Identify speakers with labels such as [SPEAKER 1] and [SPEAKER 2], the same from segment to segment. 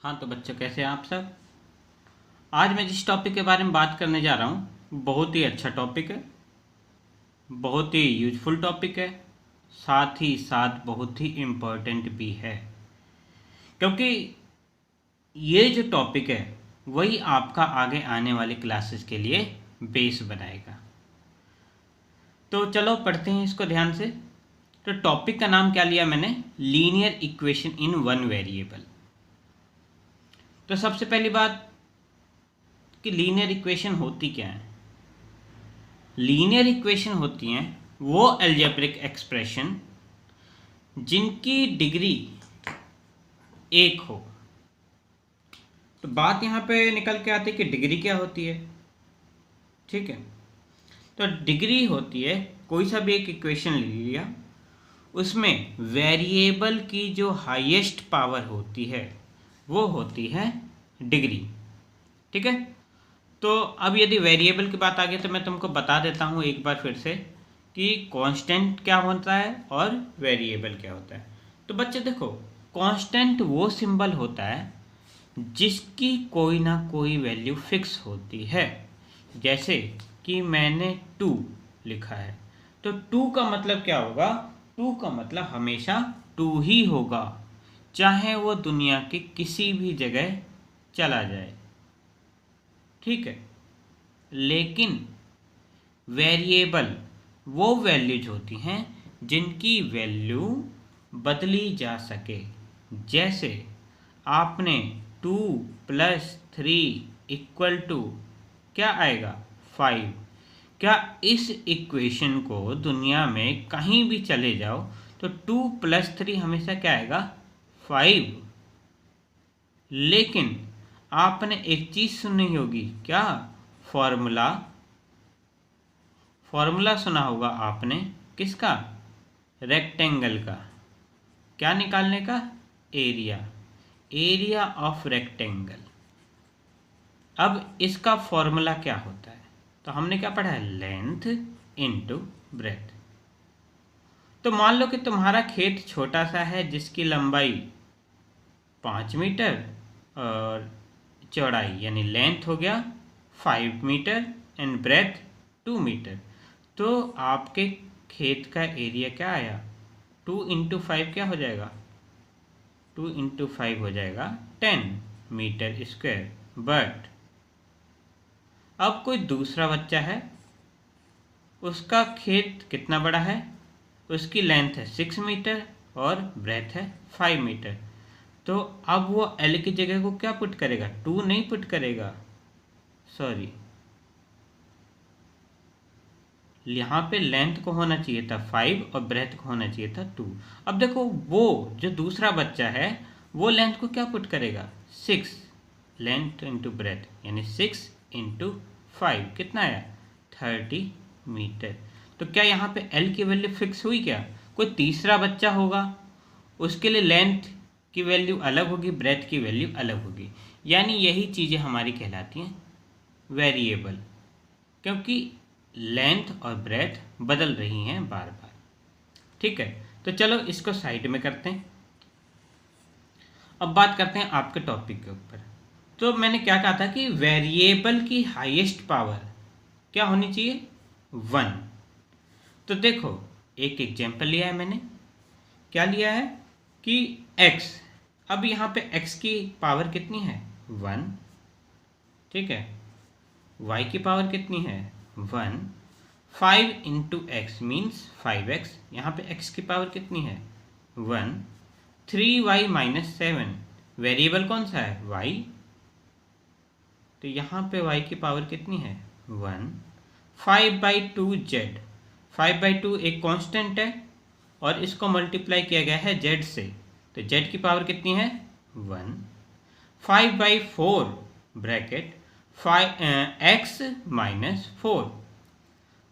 [SPEAKER 1] हाँ तो बच्चों, कैसे हैं आप सब। आज मैं जिस टॉपिक के बारे में बात करने जा रहा हूँ बहुत ही अच्छा टॉपिक है, बहुत ही यूजफुल टॉपिक है, साथ ही साथ बहुत ही इम्पोर्टेंट भी है। क्योंकि ये जो टॉपिक है वही आपका आगे आने वाले क्लासेस के लिए बेस बनाएगा। तो चलो पढ़ते हैं इसको ध्यान से। तो टॉपिक का नाम क्या लिया मैंने, linear equation in one variable. तो सबसे पहली बात कि लीनियर इक्वेशन होती क्या है। लीनियर इक्वेशन होती हैं वो अलजेब्रिक एक्सप्रेशन जिनकी डिग्री एक हो। तो बात यहाँ पे निकल के आती है कि डिग्री क्या होती है। ठीक है, तो डिग्री होती है कोई सा भी एक इक्वेशन ले लिया, उसमें वेरिएबल की जो हाईएस्ट पावर होती है वो होती है डिग्री। ठीक है, तो अब यदि वेरिएबल की बात आ गई तो मैं तुमको बता देता हूँ एक बार फिर से कि कांस्टेंट क्या होता है और वेरिएबल क्या होता है। तो बच्चे देखो, कांस्टेंट वो सिंबल होता है जिसकी कोई ना कोई वैल्यू फिक्स होती है। जैसे कि मैंने 2 लिखा है, तो 2 का मतलब क्या होगा, 2 का मतलब हमेशा 2 ही होगा, चाहे वो दुनिया के किसी भी जगह चला जाए। ठीक है, लेकिन वेरिएबल वो वैल्यूज होती हैं जिनकी वैल्यू बदली जा सके। जैसे आपने 2 + 3 = क्या आएगा, 5। क्या इस इक्वेशन को दुनिया में कहीं भी चले जाओ तो 2 + 3 हमेशा क्या आएगा, 5। लेकिन आपने एक चीज़ सुनी होगी, क्या, फॉर्मूला। फॉर्मूला सुना होगा आपने, किसका, रेक्टेंगल का। क्या निकालने का, एरिया, एरिया ऑफ रेक्टेंगल। अब इसका फॉर्मूला क्या होता है, तो हमने क्या पढ़ा है, लेंथ इनटू ब्रेथ। तो मान लो कि तुम्हारा खेत छोटा सा है जिसकी लंबाई 5 मीटर और चौड़ाई यानी लेंथ हो गया 5 मीटर एंड ब्रेथ 2 मीटर। तो आपके खेत का एरिया क्या आया, 2 × 5 क्या हो जाएगा, 2 × 5 हो जाएगा 10 मीटर स्क्वायर। बट अब कोई दूसरा बच्चा है, उसका खेत कितना बड़ा है, उसकी लेंथ है 6 मीटर और ब्रेथ है 5 मीटर। तो अब वो एल की जगह को क्या पुट करेगा, 2 नहीं पुट करेगा, सॉरी, यहाँ पे लेंथ को होना चाहिए था 5 और ब्रेथ को होना चाहिए था 2। अब देखो वो जो दूसरा बच्चा है वो लेंथ को क्या पुट करेगा, 6, लेंथ इंटू ब्रेथ यानी 6 × 5 कितना आया, 30 मीटर। तो क्या यहाँ पे एल की वैल्यू फिक्स हुई, क्या कोई तीसरा बच्चा होगा उसके लिए लेंथ की वैल्यू अलग होगी, ब्रेथ की वैल्यू अलग होगी। यानी यही चीज़ें हमारी कहलाती हैं वेरिएबल, क्योंकि लेंथ और ब्रेथ बदल रही हैं बार बार। ठीक है, तो चलो इसको साइड में करते हैं। अब बात करते हैं आपके टॉपिक के ऊपर। तो मैंने क्या कहा था कि वेरिएबल की हाईएस्ट पावर क्या होनी चाहिए, 1। तो देखो एक एग्जांपल लिया है मैंने, क्या लिया है कि x। अब यहाँ पे x की पावर कितनी है, 1। ठीक है, y की पावर कितनी है, 1। 5 × x मीन्स 5x। यहाँ पे x की पावर कितनी है, 1। 3y - 7, वेरिएबल कौन सा है, y। तो यहाँ पे y की पावर कितनी है, 1। 5/2 z, 5/2 एक कांस्टेंट है और इसको मल्टीप्लाई किया गया है z से, तो z की पावर कितनी है, 1। 5/4 ब्रैकेट 5x - 4।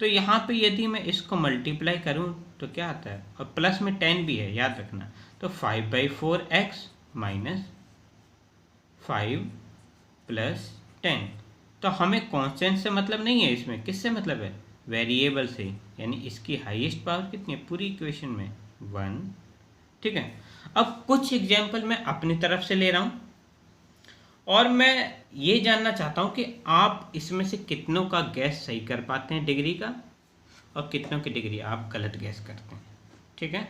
[SPEAKER 1] तो यहाँ पे यदि मैं इसको मल्टीप्लाई करूँ तो क्या आता है, और प्लस में 10 भी है याद रखना। तो 5/4x - 5 + 10। तो हमें कांस्टेंट से मतलब नहीं है, इसमें किससे मतलब है, वेरिएबल से। यानी इसकी हाईएस्ट पावर कितनी है पूरी इक्वेशन में, 1। ठीक है, अब कुछ एग्जाम्पल मैं अपनी तरफ से ले रहा हूँ और मैं ये जानना चाहता हूँ कि आप इसमें से कितनों का गैस सही कर पाते हैं डिग्री का, और कितनों की डिग्री आप गलत गैस करते हैं। ठीक है,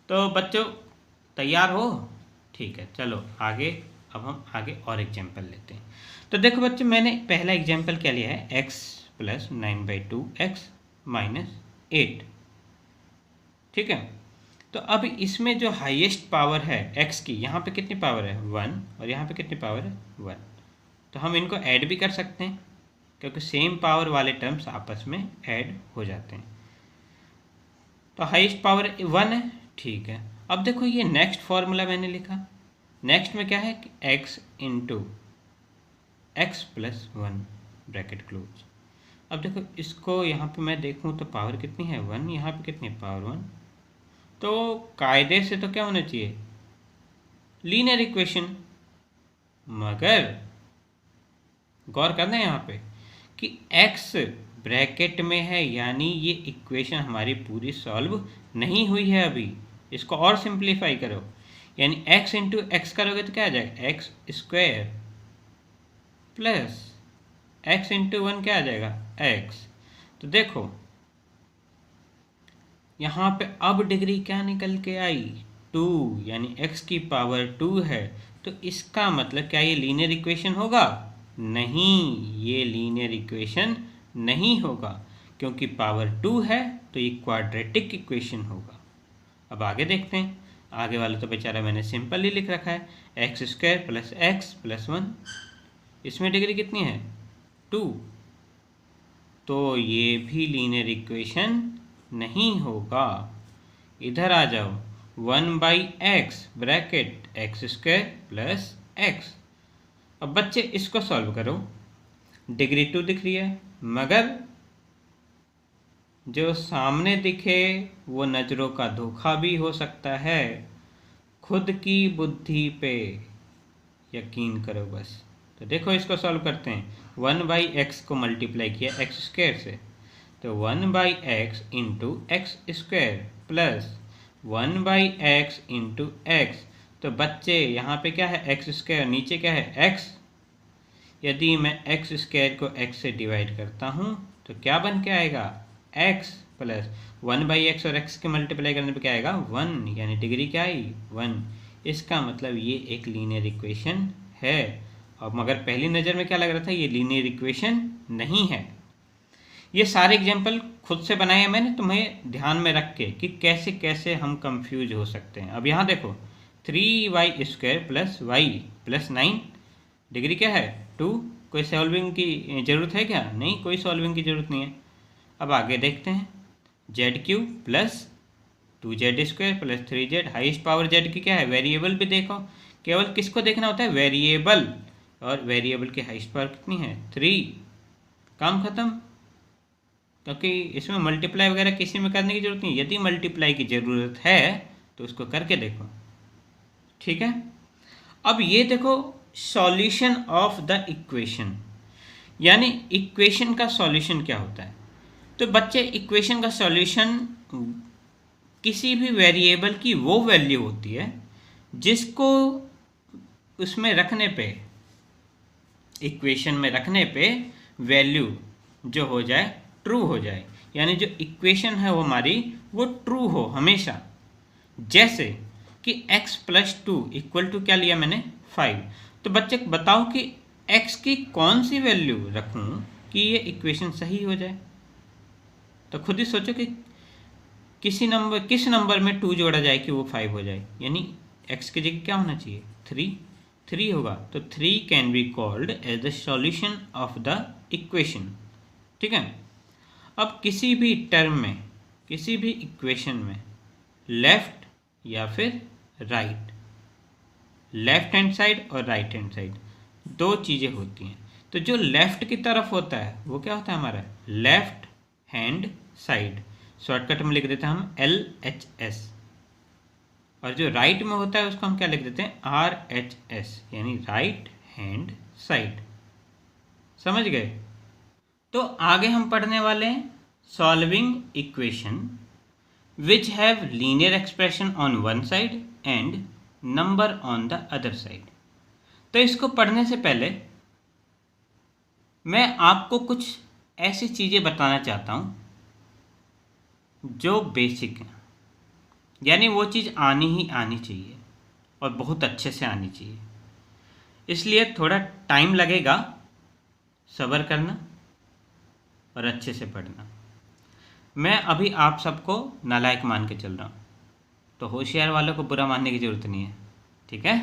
[SPEAKER 1] तो बच्चों तैयार हो? ठीक है, चलो आगे। अब हम आगे और एग्जाम्पल लेते हैं। तो देखो बच्चों, मैंने पहला एग्जाम्पल क्या लिया है, x प्लस 9/2 x माइनस 8। ठीक है, तो अब इसमें जो हाईएस्ट पावर है x की, यहाँ पे कितनी पावर है 1, और यहाँ पे कितनी पावर है 1। तो हम इनको ऐड भी कर सकते हैं, क्योंकि सेम पावर वाले टर्म्स आपस में ऐड हो जाते हैं। तो हाईएस्ट पावर 1 है। ठीक है, अब देखो ये नेक्स्ट फॉर्मूला मैंने लिखा। नेक्स्ट में क्या है कि x into x plus 1 bracket close. अब देखो इसको यहाँ पे मैं देखूँ तो पावर कितनी है 1, यहाँ पे कितनी है पावर 1। तो कायदे से तो क्या होना चाहिए, लीनियर इक्वेशन। मगर गौर करना है यहाँ पे कि x ब्रैकेट में है, यानी ये इक्वेशन हमारी पूरी सॉल्व नहीं हुई है अभी। इसको और सिंप्लीफाई करो, यानी x इंटू एक्स करोगे तो क्या आ जाएगा, x square plus x into 1 क्या आ जाएगा, x। तो देखो यहाँ पे अब डिग्री क्या निकल के आई, 2, यानी x की पावर 2 है। तो इसका मतलब क्या ये लीनियर इक्वेशन होगा? नहीं, ये लीनियर इक्वेशन नहीं होगा, क्योंकि पावर 2 है तो ये क्वाड्रेटिक इक्वेशन होगा। अब आगे देखते हैं। आगे वाला तो बेचारा मैंने सिंपल ही लिख रखा है, x square plus x plus 1। इसमें डिग्री कितनी है 2, तो ये भी लीनियर इक्वेशन नहीं होगा। इधर आ जाओ, 1/x bracket x square plus x. अब बच्चे इसको सॉल्व करो, डिग्री 2 दिख रही है, मगर जो सामने दिखे वो नज़रों का धोखा भी हो सकता है। खुद की बुद्धि पे यकीन करो बस। तो देखो इसको सॉल्व करते हैं। 1/x को मल्टीप्लाई किया एक्स स्क्वायर से, तो 1/x into x square plus 1/x into x. तो बच्चे यहाँ पे क्या है एक्स स्क्वायर, नीचे क्या है x। यदि मैं एक्स स्क्वायर को x से डिवाइड करता हूँ तो क्या बन के आएगा, x प्लस 1/x और x के मल्टीप्लाई करने पे क्या आएगा 1, यानी डिग्री क्या आई 1। इसका मतलब ये एक लीनियर इक्वेशन है। और मगर पहली नज़र में क्या लग रहा था, ये लीनियर इक्वेशन नहीं है। ये सारे एग्जाम्पल खुद से बनाए हैं मैंने, तुम्हें ध्यान में रख के कि कैसे कैसे हम कंफ्यूज हो सकते हैं। अब यहाँ देखो 3y² plus y plus 9, degree क्या है 2। कोई सॉल्विंग की ज़रूरत है क्या? नहीं, कोई सॉल्विंग की ज़रूरत नहीं है। अब आगे देखते हैं, z³ plus 2z² plus 3z। Highest power z की क्या है, वेरिएबल भी देखो। केवल किसको देखना होता है, वेरिएबल, और वेरिएबल की हाईएस्ट पावर कितनी है 3। काम खत्म, क्योंकि इसमें मल्टीप्लाई वगैरह किसी में करने की जरूरत नहीं। यदि मल्टीप्लाई की ज़रूरत है तो उसको करके देखो। ठीक है, अब ये देखो सॉल्यूशन ऑफ द इक्वेशन, यानी इक्वेशन का सॉल्यूशन क्या होता है। तो बच्चे इक्वेशन का सॉल्यूशन किसी भी वेरिएबल की वो वैल्यू होती है जिसको उसमें रखने पे, इक्वेशन में रखने पे वैल्यू जो हो जाए ट्रू हो जाए, यानी जो इक्वेशन है वो हमारी वो ट्रू हो हमेशा। जैसे कि x प्लस 2 इक्वल टू क्या लिया मैंने 5। तो बच्चे बताओ कि x की कौन सी वैल्यू रखूं कि ये इक्वेशन सही हो जाए। तो खुद ही सोचो कि किस नंबर में 2 जोड़ा जाए कि वो 5 हो जाए, यानी x की जगह क्या होना चाहिए 3 होगा। तो 3 can be called as the solution of the equation. ठीक है, अब किसी भी टर्म में, किसी भी इक्वेशन में लेफ्ट या फिर राइट, लेफ्ट हैंड साइड और राइट हैंड साइड दो चीज़ें होती हैं। तो जो लेफ्ट की तरफ होता है वो क्या होता है हमारा लेफ्ट हैंड साइड, शॉर्टकट में लिख देते हैं हम LHS। और जो राइट में होता है उसको हम क्या लिख देते हैं RHS, यानी राइट हैंड साइड। समझ गए? तो आगे हम पढ़ने वाले हैं solving equation which have linear expression on one side and number on the other side. तो इसको पढ़ने से पहले मैं आपको कुछ ऐसी चीज़ें बताना चाहता हूँ जो बेसिक हैं, यानी वो चीज़ आनी ही आनी चाहिए और बहुत अच्छे से आनी चाहिए। इसलिए थोड़ा टाइम लगेगा, सब्र करना और अच्छे से पढ़ना। मैं अभी आप सबको नालायक मान के चल रहा हूँ, तो होशियार वालों को बुरा मानने की ज़रूरत नहीं है, ठीक है।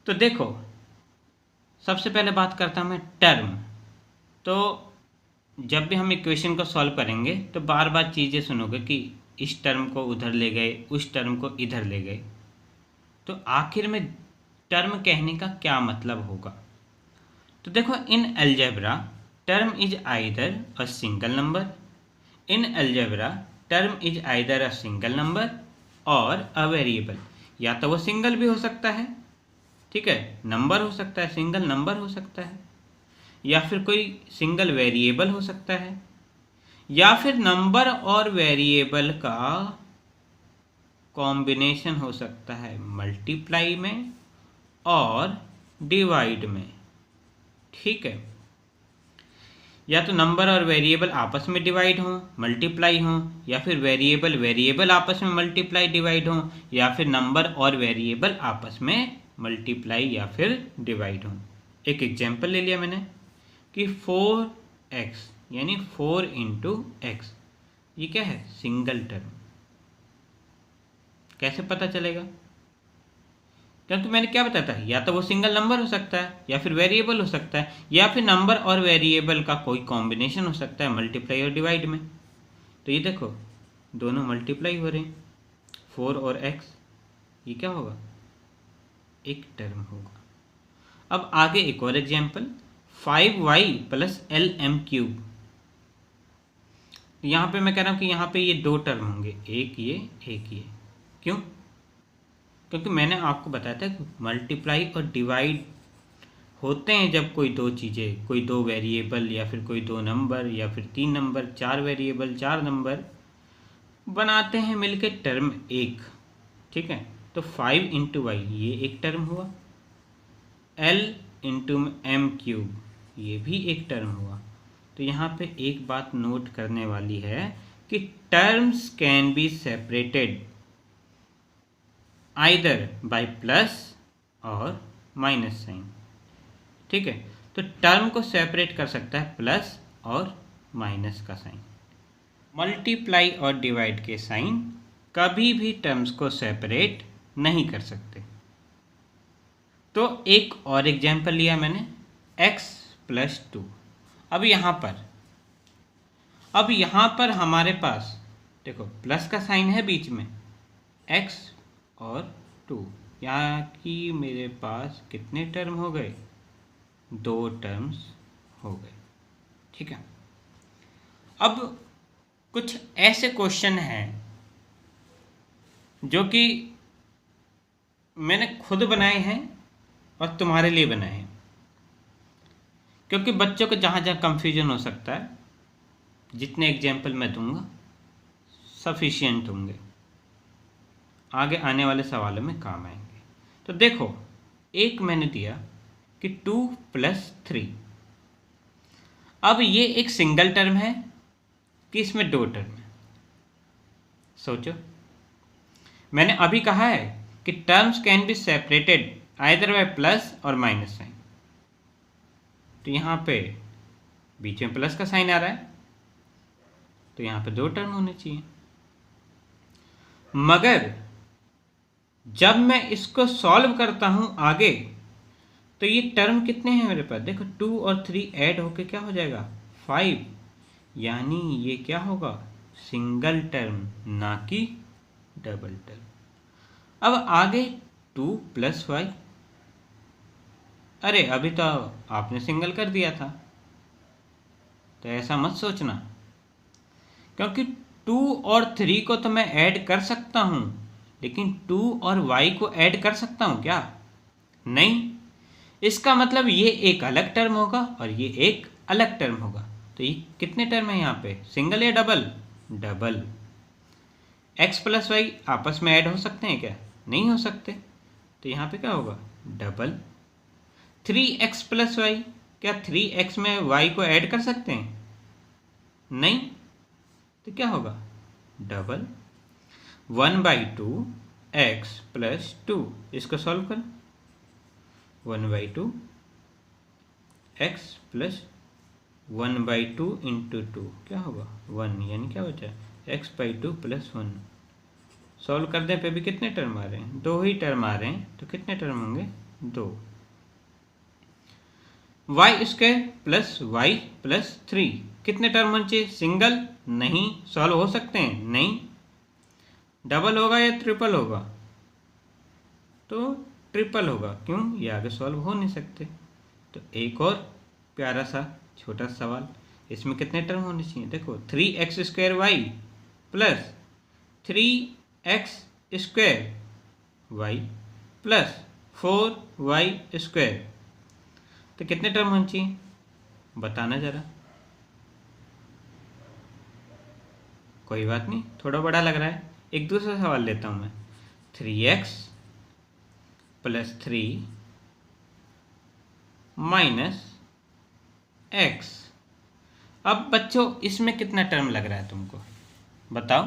[SPEAKER 1] तो देखो, सबसे पहले बात करता हूँ मैं टर्म। तो जब भी हम इक्वेशन को सॉल्व करेंगे तो बार बार चीज़ें सुनोगे कि इस टर्म को उधर ले गए, उस टर्म को इधर ले गए। तो आखिर में टर्म कहने का क्या मतलब होगा? तो देखो, in algebra term is either a single number, in algebra term is either a single number और अ वेरिएबल। या तो वो सिंगल भी हो सकता है, ठीक है, नंबर हो सकता है, सिंगल नंबर हो सकता है, या फिर कोई सिंगल वेरिएबल हो सकता है, या फिर नंबर और वेरिएबल का कॉम्बिनेशन हो सकता है मल्टीप्लाई में और डिवाइड में, ठीक है। या तो नंबर और वेरिएबल आपस में डिवाइड हों, मल्टीप्लाई हों, या फिर वेरिएबल वेरिएबल आपस में मल्टीप्लाई डिवाइड हों, या फिर नंबर और वेरिएबल आपस में मल्टीप्लाई या फिर डिवाइड हों। एक एग्जांपल ले लिया मैंने कि 4x यानी 4 इंटू एक्स, ये क्या है? Single term. कैसे पता चलेगा? क्योंकि मैंने क्या बताया था, या तो वो सिंगल नंबर हो सकता है, या फिर वेरिएबल हो सकता है, या फिर नंबर और वेरिएबल का कोई कॉम्बिनेशन हो सकता है मल्टीप्लाई और डिवाइड में। तो ये देखो, दोनों मल्टीप्लाई हो रहे हैं, 4 और x, ये क्या होगा? एक टर्म होगा। अब आगे एक और एग्जाम्पल, 5y प्लस LM³। यहाँ पे मैं कह रहा हूँ कि यहाँ पे ये दो टर्म होंगे, एक ये एक ये। क्यों? क्योंकि मैंने आपको बताया था कि मल्टीप्लाई और डिवाइड होते हैं जब कोई दो चीज़ें, कोई दो वेरिएबल या फिर कोई दो नंबर या फिर 3 नंबर, 4 वेरिएबल 4 नंबर बनाते हैं मिलके टर्म एक, ठीक है। तो 5 इंटू वाई ये एक टर्म हुआ, L इंटू M³ ये भी एक टर्म हुआ। तो यहाँ पे एक बात नोट करने वाली है कि terms can be separated either bye plus और माइनस साइन, ठीक है। तो टर्म को सेपरेट कर सकता है प्लस और माइनस का साइन। मल्टीप्लाई और डिवाइड के साइन कभी भी टर्म्स को सेपरेट नहीं कर सकते। तो एक और एग्जाम्पल लिया मैंने, x प्लस 2। अब यहाँ पर हमारे पास देखो प्लस का साइन है बीच में, x और 2, यहाँ की मेरे पास कितने टर्म हो गए? 2 टर्म्स हो गए, ठीक है। अब कुछ ऐसे क्वेश्चन हैं जो कि मैंने खुद बनाए हैं और तुम्हारे लिए बनाए हैं, क्योंकि बच्चों को जहाँ जहाँ कंफ्यूजन हो सकता है, जितने एग्जाम्पल मैं दूंगा सफिशिएंट होंगे, आगे आने वाले सवालों में काम आएंगे। तो देखो, एक मैंने दिया कि 2 प्लस 3। अब ये एक सिंगल टर्म है कि इसमें दो टर्म है? सोचो, मैंने अभी कहा है कि terms can be separated either bye plus और माइनस साइन। तो यहाँ पे बीच में प्लस का साइन आ रहा है, तो यहाँ पे दो टर्म होने चाहिए। मगर जब मैं इसको सॉल्व करता हूँ आगे, तो ये टर्म कितने हैं मेरे पास? देखो 2 और 3 ऐड होके क्या हो जाएगा? 5, यानी ये क्या होगा? सिंगल टर्म, ना कि डबल टर्म। अब आगे 2 प्लस 5, अरे अभी तो आपने सिंगल कर दिया था, तो ऐसा मत सोचना, क्योंकि 2 और 3 को तो मैं ऐड कर सकता हूँ, लेकिन 2 और y को ऐड कर सकता हूँ क्या? नहीं। इसका मतलब ये एक अलग टर्म होगा और ये एक अलग टर्म होगा। तो ये कितने टर्म है यहाँ पे? सिंगल या double? Double. x plus Y आपस में ऐड हो सकते हैं क्या? नहीं हो सकते। तो यहाँ पे क्या होगा? डबल 3x प्लस वाई, क्या 3x में y को ऐड कर सकते हैं? नहीं, तो क्या होगा? डबल 1/2 x प्लस 2, इसको सॉल्व कर 1/2 x प्लस 1/2 इंटू 2 क्या होगा? 1, यानी क्या बचा? x/2 plus 1। सॉल्व करने पे भी कितने टर्म आ रहे हैं? 2 ही टर्म आ रहे हैं, तो कितने टर्म होंगे? 2। Y square plus Y plus 3 कितने टर्म होने चाहिए? सिंगल? नहीं। सॉल्व हो सकते हैं? नहीं। डबल होगा या ट्रिपल होगा? तो ट्रिपल होगा। क्यों? ये आगे सॉल्व हो नहीं सकते। तो एक और प्यारा सा छोटा सवाल, इसमें कितने टर्म होने चाहिए? देखो 3x² Y plus 3x square Y plus 4y², तो कितने टर्म होने चाहिए? बताना जरा। कोई बात नहीं, थोड़ा बड़ा लग रहा है। एक दूसरा सवाल लेता हूं मैं। 3x plus 3 minus x। अब बच्चों इसमें कितना टर्म लग रहा है तुमको? बताओ।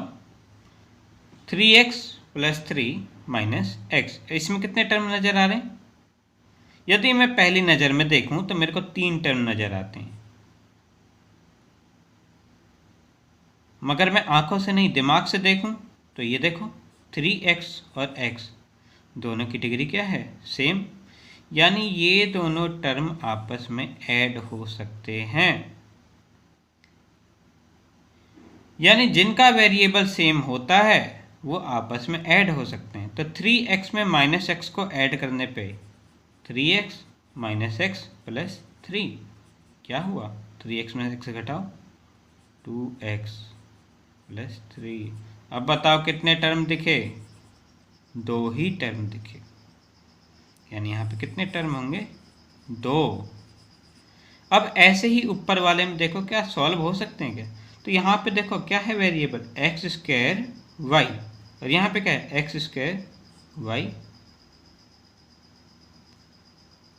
[SPEAKER 1] 3x प्लस 3 माइनस x, इसमें कितने टर्म नजर आ रहे हैं? यदि मैं पहली नज़र में देखूं तो मेरे को 3 टर्म नज़र आते हैं, मगर मैं आंखों से नहीं दिमाग से देखूं तो ये देखो 3x और x दोनों की डिग्री क्या है? सेम, यानी ये दोनों टर्म आपस में ऐड हो सकते हैं, यानी जिनका वेरिएबल सेम होता है वो आपस में ऐड हो सकते हैं। तो 3x में माइनस x को ऐड करने पे 3x माइनस x प्लस 3 क्या हुआ? 3x में x घटाओ 2x प्लस 3। अब बताओ कितने टर्म दिखे? 2 ही टर्म दिखे, यानी यहाँ पे कितने टर्म होंगे? 2। अब ऐसे ही ऊपर वाले में देखो, क्या सॉल्व हो सकते हैं क्या? तो यहाँ पे देखो क्या है वेरिएबल? x² y, और यहाँ पे क्या है? x² y।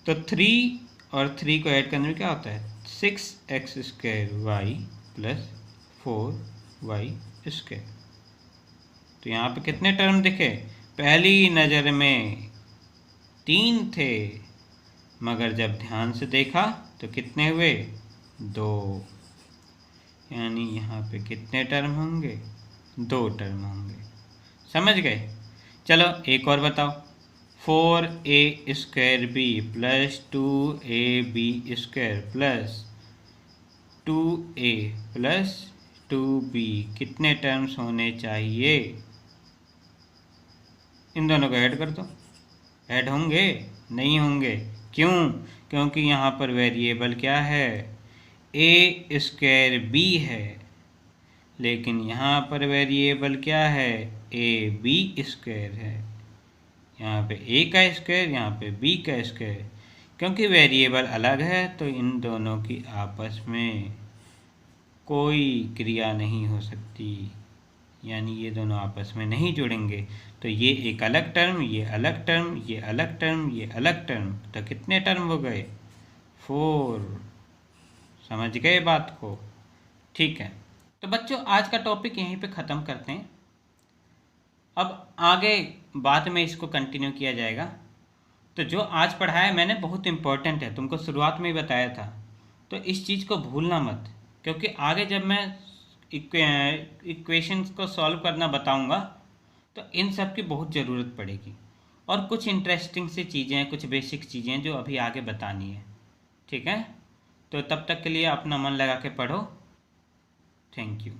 [SPEAKER 1] तो 3 और 3 को ऐड करने में क्या होता है? 6x² y plus 4y²। तो यहाँ पे कितने टर्म दिखे? पहली नज़र में 3 थे, मगर जब ध्यान से देखा तो कितने हुए? 2, यानी यहाँ पे कितने टर्म होंगे? 2 टर्म होंगे। समझ गए? चलो एक और बताओ। 4a² b plus 2ab² plus 2a plus 2b कितने टर्म्स होने चाहिए? इन दोनों को ऐड कर दो। ऐड होंगे? नहीं होंगे। क्यों? क्योंकि यहाँ पर वेरिएबल क्या है? a² b है, लेकिन यहाँ पर वेरिएबल क्या है? ab² है। यहाँ पे a का स्क्वायर, यहाँ पे b का स्क्वायर। क्योंकि वेरिएबल अलग है तो इन दोनों की आपस में कोई क्रिया नहीं हो सकती, यानी ये दोनों आपस में नहीं जुड़ेंगे। तो ये एक अलग टर्म, ये अलग टर्म, ये अलग टर्म, ये अलग टर्म, तो कितने टर्म हो गए? 4। समझ गए बात को? ठीक है, तो बच्चों आज का टॉपिक यहीं पे ख़त्म करते हैं। अब आगे बाद में इसको कंटिन्यू किया जाएगा। तो जो आज पढ़ाया मैंने बहुत इम्पोर्टेंट है, तुमको शुरुआत में ही बताया था, तो इस चीज़ को भूलना मत, क्योंकि आगे जब मैं इक्वेशंस को सॉल्व करना बताऊंगा तो इन सब की बहुत ज़रूरत पड़ेगी, और कुछ इंटरेस्टिंग सी चीज़ें हैं, कुछ बेसिक चीज़ें जो अभी आगे बतानी है। ठीक है, तो तब तक के लिए अपना मन लगा के पढ़ो। Thank you.